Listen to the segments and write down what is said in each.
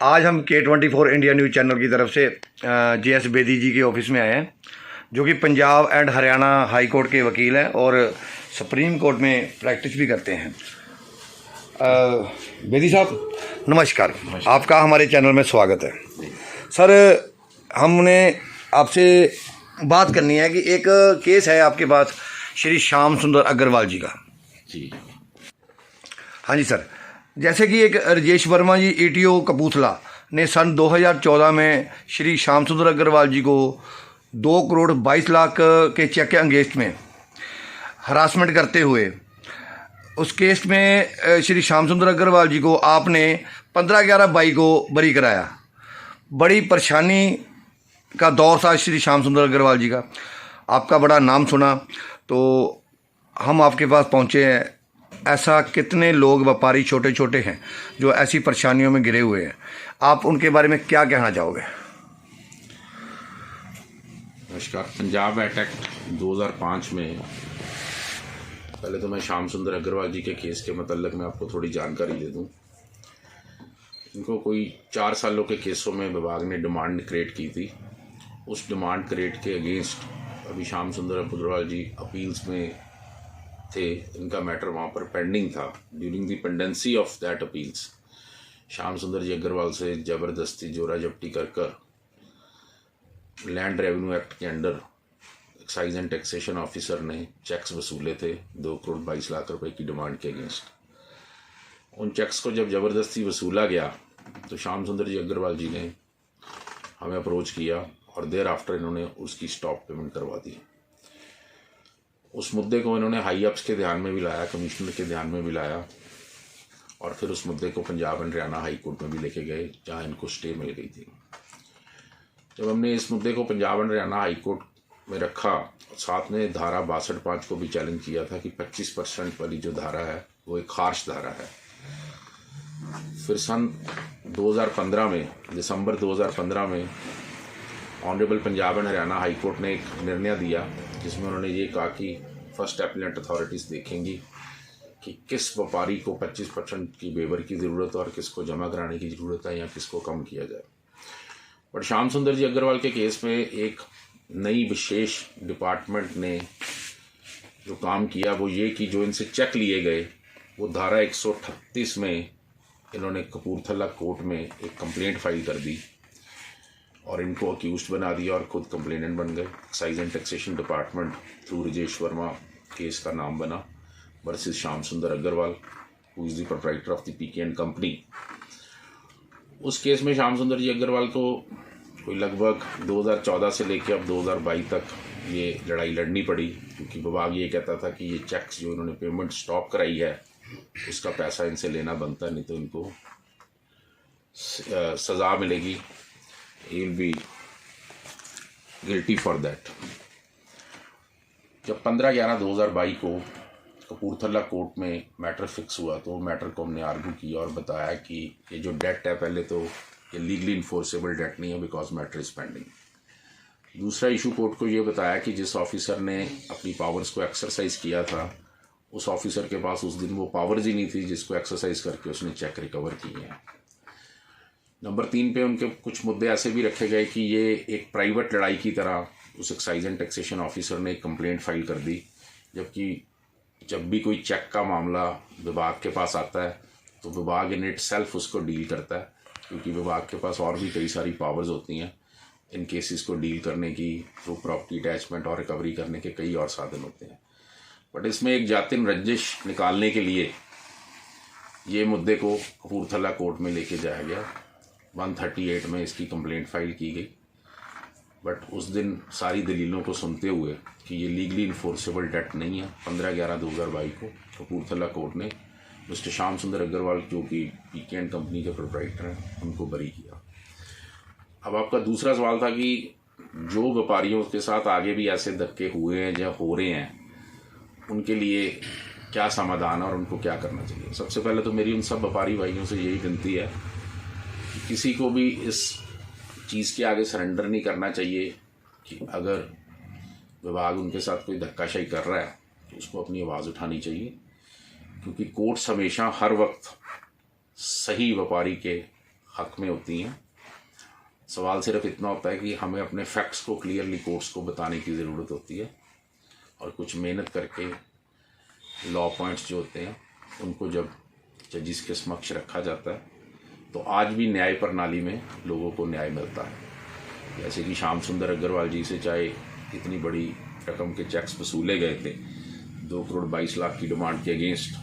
आज हम K24 India news channel की तरफ से JS बेदी जी के ऑफिस में आए हैं, जो कि Punjab and Haryana high court के वकील हैं और सुप्रीम कोर्ट में प्रैक्टिस भी करते हैं। बेदी साहब नमस्कार, आपका हमारे चैनल में स्वागत है। सर, हमने आपसे बात करनी है कि एक केस है आपके पास श्री श्याम सुंदर अग्रवाल जी का। जी हाँ जी सर, जैसे कि एक राजेश वर्मा जी ETO कपूरथला ने सन 2014 में श्री श्याम सुंदर अग्रवाल जी को 2 करोड़ 22 लाख के चेक के अगेंस्ट में हरासमेंट करते हुए उस केस में श्री श्याम सुंदर अग्रवाल जी को आपने 15/11/22 को बरी कराया। बड़ी परेशानी का दौर था श्री श्याम सुंदर अग्रवाल जी का। आपका बड़ा नाम सुना तो हम आपके पास पहुंचे हैं। ऐसा कितने लोग व्यापारी छोटे छोटे हैं जो ऐसी परेशानियों में घिरे हुए हैं, आप उनके बारे में क्या कहना चाहोगे? नमस्कार। पंजाब एक्ट 2005 में पहले तो मैं श्याम सुंदर अग्रवाल जी के केस के मतलब में आपको थोड़ी जानकारी दे दूं। इनको कोई 4 सालों के केसों में विभाग ने डिमांड क्रिएट की थी। उस डिमांड क्रिएट के अगेंस्ट अभी श्याम सुंदर अग्रवाल जी अपील्स में थे। इनका मैटर वहाँ पर पेंडिंग था। During the pendency of that appeals Shyam सुंदर जी अग्रवाल से ज़बरदस्ती जोरा जब्ती कर लैंड रेवेन्यू एक्ट के under excise and taxation officer ने चेक्स वसूले थे 2 करोड़ 22 लाख रुपए की डिमांड के अगेंस्ट। उन चेक्स को जब ज़बरदस्ती वसूला गया तो श्याम सुंदर जी अग्रवाल जी ने हमें अप्रोच किया और देर आफ्टर इन्होंने उसकी स्टॉप पेमेंट करवा दी। उस मुद्दे को इन्होंने हाई अप्स के ध्यान में भी लाया, कमिश्नर के ध्यान में भी लाया और फिर उस मुद्दे को Punjab and Haryana high court में भी लेके गए जहां इनको स्टे मिल गई थी। जब हमने इस मुद्दे को Punjab and Haryana high court में रखा, साथ में धारा 62(5) को भी चैलेंज किया था कि 25% वाली जो धारा है वो एक खार्श धारा है। फिर सन 2015 में, दिसंबर 2015 में honourable Punjab and Haryana high court ने एक निर्णय दिया जिसमें उन्होंने ये कहा कि फर्स्ट एपीलेंट अथॉरिटीज़ देखेंगी कि किस व्यापारी को 25% की वेवर की ज़रूरत है और किसको जमा कराने की ज़रूरत है या किसको कम किया जाए। बट श्याम सुंदर जी अग्रवाल के केस में एक नई विशेष डिपार्टमेंट ने जो काम किया वो ये कि जो इनसे चेक लिए गए वो धारा 138 में इन्होंने कपूरथला कोर्ट में एक कंप्लेंट फाइल कर दी और इनको अक्यूज्ड बना दिया और खुद कंप्लेनेंट बन गए। Excise and taxation department through Rajesh Verma case का नाम बना versus Shyam Sundar Agrawal who is the proprietor of the PK and company. उस केस में श्याम सुंदर जी अग्रवाल को कोई लगभग 2014 से लेकर अब 2022 तक ये लड़ाई लड़नी पड़ी, क्योंकि विभाग ये कहता था कि ये चेक्स जो इन्होंने पेमेंट स्टॉप कराई है उसका पैसा इनसे लेना बनता, नहीं तो इनको सज़ा मिलेगी, he will be guilty for that। जब 15/11/2022 को कपूरथला कोर्ट में मैटर फिक्स हुआ तो मैटर को हमने आर्गू किया और बताया कि ये जो डेट है, पहले तो ये लीगली इन्फोर्सेबल डेट नहीं है बिकॉज मैटर इज पेंडिंग। दूसरा इशू कोर्ट को ये बताया कि जिस ऑफिसर ने अपनी पावर्स को एक्सरसाइज किया था उस ऑफिसर के पास उस दिन वो पावर्स ही नहीं थी जिसको एक्सरसाइज करके उसने चेक रिकवर किए हैं। नंबर 3 पे उनके कुछ मुद्दे ऐसे भी रखे गए कि ये एक प्राइवेट लड़ाई की तरह उस एक्साइज एंड टैक्सेशन ऑफिसर ने एक कंप्लेंट फाइल कर दी, जबकि जब भी कोई चेक का मामला विभाग के पास आता है तो विभाग इन इट सेल्फ उसको डील करता है, क्योंकि विभाग के पास और भी कई सारी पावर्स होती हैं इन केसेस को डील करने की, थ्रू प्रॉपर्टी अटैचमेंट और रिकवरी करने के कई और साधन होते हैं। बट इसमें एक जातिन रंजिश निकालने के लिए ये मुद्दे को कपूरथला कोर्ट में लेके जाया गया। 138 में इसकी कंप्लेंट फाइल की गई, बट उस दिन सारी दलीलों को सुनते हुए कि ये लीगली इन्फोर्सेबल डेट नहीं है, 15/11/2022 को कपूरथला कोर्ट ने मिस्टर श्याम सुंदर अग्रवाल जो कि PK एंड कंपनी के प्रोप्राइटर हैं उनको बरी किया। अब आपका दूसरा सवाल था कि जो व्यापारियों के साथ आगे भी ऐसे धक्के हुए हैं या हो रहे हैं उनके लिए क्या समाधान है और उनको क्या करना चाहिए। सबसे पहले तो मेरी उन सब व्यापारी भाइयों से यही विनती है कि किसी को भी इस चीज़ के आगे सरेंडर नहीं करना चाहिए कि अगर विभाग उनके साथ कोई धक्काशाही कर रहा है तो उसको अपनी आवाज़ उठानी चाहिए, क्योंकि कोर्ट्स हमेशा हर वक्त सही व्यापारी के हक में होती हैं। सवाल सिर्फ इतना होता है कि हमें अपने फैक्ट्स को क्लियरली कोर्ट्स को बताने की ज़रूरत होती है, और कुछ मेहनत करके लॉ पॉइंट्स जो होते हैं उनको जब जजिस के समक्ष रखा जाता है तो आज भी न्याय प्रणाली में लोगों को न्याय मिलता है। जैसे कि श्याम सुंदर अग्रवाल जी से चाहे इतनी बड़ी रकम के चेक्स वसूले गए थे 2 करोड़ 22 लाख की डिमांड के अगेंस्ट,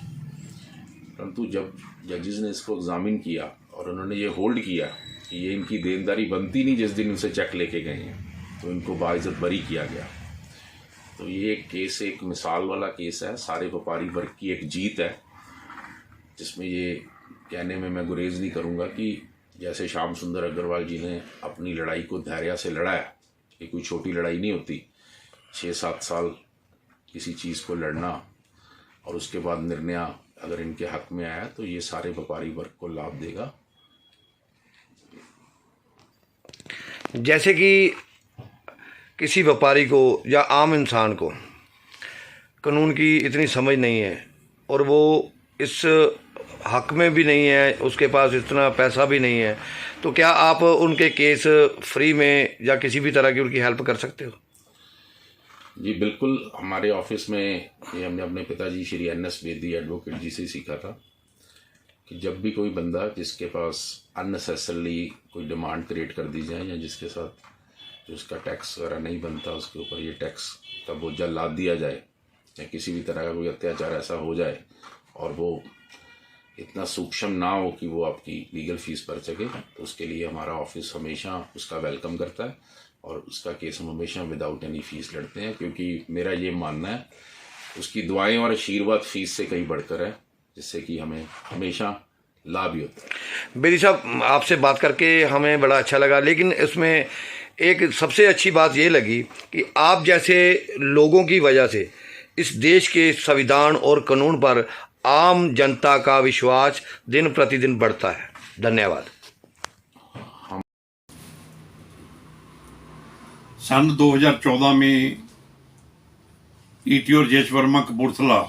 परंतु जब जजेस ने इसको एग्जामिन किया और उन्होंने ये होल्ड किया कि ये इनकी देनदारी बनती नहीं जिस दिन उनसे चेक लेके गए हैं, तो इनको बाइज्जत बरी किया गया। तो ये केस एक मिसाल वाला केस है, सारे व्यापारी वर्ग की एक जीत है, जिसमें ये कहने में मैं गुरेज नहीं करूँगा कि जैसे श्याम सुंदर अग्रवाल जी ने अपनी लड़ाई को धैर्य से लड़ा है, ये कोई छोटी लड़ाई नहीं होती। 6-7 साल किसी चीज़ को लड़ना और उसके बाद निर्णय अगर इनके हक में आया तो ये सारे व्यापारी वर्ग को लाभ देगा। जैसे कि किसी व्यापारी को या आम इंसान को कानून की इतनी समझ नहीं है और वो इस हक में भी नहीं है, उसके पास इतना पैसा भी नहीं है, तो क्या आप उनके केस फ्री में या किसी भी तरह की उनकी हेल्प कर सकते हो? जी बिल्कुल, हमारे ऑफिस में ये हमने अपने पिताजी श्री NS बेदी एडवोकेट जी से सीखा था कि जब भी कोई बंदा जिसके पास अननेसेसरली कोई डिमांड क्रिएट कर दी जाए या जिसके साथ जो उसका टैक्स वगैरह नहीं बनता उसके ऊपर ये टैक्स का बोझा लाद दिया जाए या किसी भी तरह का कोई अत्याचार ऐसा हो जाए और वो इतना सूक्ष्म ना हो कि वो आपकी लीगल फीस भर सके, तो उसके लिए हमारा ऑफिस हमेशा उसका वेलकम करता है और उसका केस हम हमेशा विदाउट एनी फीस लड़ते हैं, क्योंकि मेरा ये मानना है उसकी दुआएं और आशीर्वाद फीस से कहीं बढ़कर है, जिससे कि हमें हमेशा लाभ ही होता है। बेदी साहब, आपसे बात करके हमें बड़ा अच्छा लगा, लेकिन इसमें एक सबसे अच्छी बात ये लगी कि आप जैसे लोगों की वजह से इस देश के संविधान और कानून पर आम जनता का विश्वास दिन प्रतिदिन बढ़ता है। धन्यवाद। सन 2014 में ETO राजेश वर्मा कपूरथला,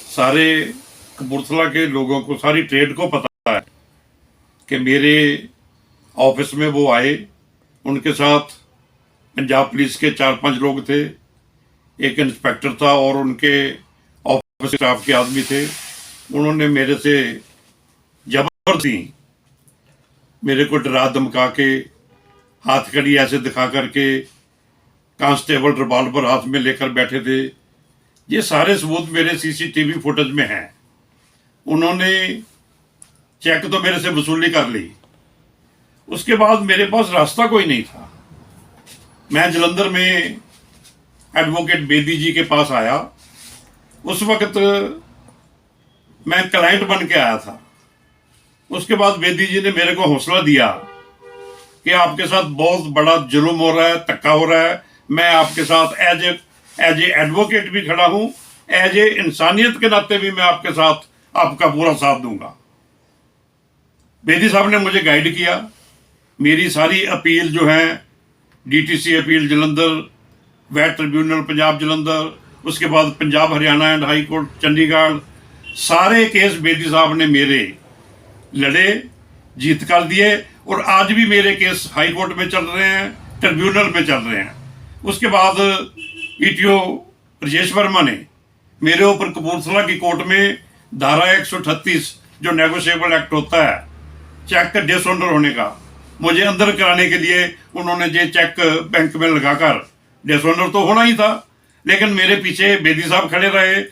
सारे कपूरथला के लोगों को, सारी ट्रेड को पता है कि मेरे ऑफिस में वो आए, उनके साथ पंजाब पुलिस के 4-5 लोग थे, एक इंस्पेक्टर था और उनके ऑफिस स्टाफ के आदमी थे। उन्होंने मेरे से जबरदस्ती मेरे को डरा धमका के हाथ कड़ी ऐसे दिखा करके कांस्टेबल रिवॉल्वर हाथ में लेकर बैठे थे। ये सारे सबूत मेरे CCTV फुटेज में हैं। उन्होंने चेक तो मेरे से वसूली कर ली, उसके बाद मेरे पास रास्ता कोई नहीं था। मैं जलंधर में एडवोकेट बेदी जी के पास आया, उस वक्त मैं क्लाइंट बन के आया था। उसके बाद बेदी जी ने मेरे को हौसला दिया कि आपके साथ बहुत बड़ा जुल्म हो रहा है, धक्का हो रहा है, मैं आपके साथ एज ए एडवोकेट भी खड़ा हूं, एज ए इंसानियत के नाते भी मैं आपके साथ आपका पूरा साथ दूंगा। बेदी साहब ने मुझे गाइड किया। मेरी सारी अपील जो है, DTC appeal Jalandhar, VAT tribunal Punjab Jalandhar, उसके बाद Punjab Haryana and high court Chandigarh, सारे केस बेदी साहब ने मेरे लड़े, जीत कर दिए और आज भी मेरे केस हाई कोर्ट में चल रहे हैं, ट्रिब्यूनल में चल रहे हैं। उसके बाद ETO राजेश वर्मा ने मेरे ऊपर कपूरथला की कोर्ट में धारा 138 जो नेगोशिएबल एक्ट होता है चेक डिसऑनर होने का, मुझे अंदर कराने के लिए उन्होंने ये चेक बैंक में लगाकर, डिसऑनर तो होना ही था, लेकिन मेरे पीछे बेदी साहब खड़े रहे।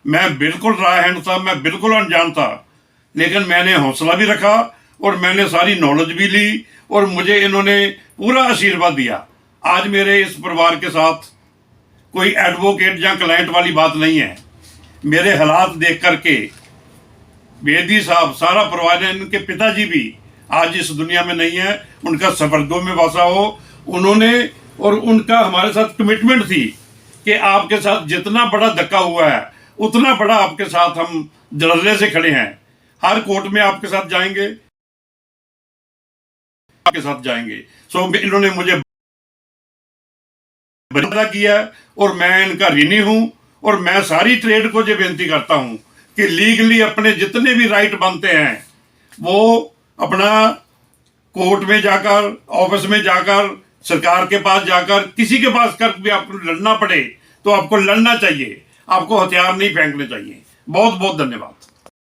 मैं बिल्कुल राह हैंड था, मैं बिल्कुल अनजान था, लेकिन मैंने हौसला भी रखा और मैंने सारी नॉलेज भी ली और मुझे इन्होंने पूरा आशीर्वाद दिया। आज मेरे इस परिवार के साथ कोई एडवोकेट या क्लाइंट वाली बात नहीं है। मेरे हालात देख करके बेदी साहब, सारा परिवार, इनके पिताजी भी आज इस दुनिया में नहीं है, उनका स्वर्गों में वासा हो। उन्होंने और उनका हमारे साथ कमिटमेंट थी कि आपके साथ जितना बड़ा धक्का हुआ है उतना बड़ा आपके साथ हम जलले से खड़े हैं, हर कोर्ट में आपके साथ जाएंगे, आपके साथ जाएंगे। सो इन्होंने मुझे वादा किया और मैं इनका ऋणी हूं और मैं सारी ट्रेड को ये बेनती करता हूं कि लीगली अपने जितने भी राइट बनते हैं वो अपना कोर्ट में जाकर, ऑफिस में जाकर, सरकार के पास जाकर, किसी के पास कर भी आपको लड़ना पड़े तो आपको लड़ना चाहिए, आपको हथियार नहीं फेंकने चाहिए। बहुत बहुत धन्यवाद।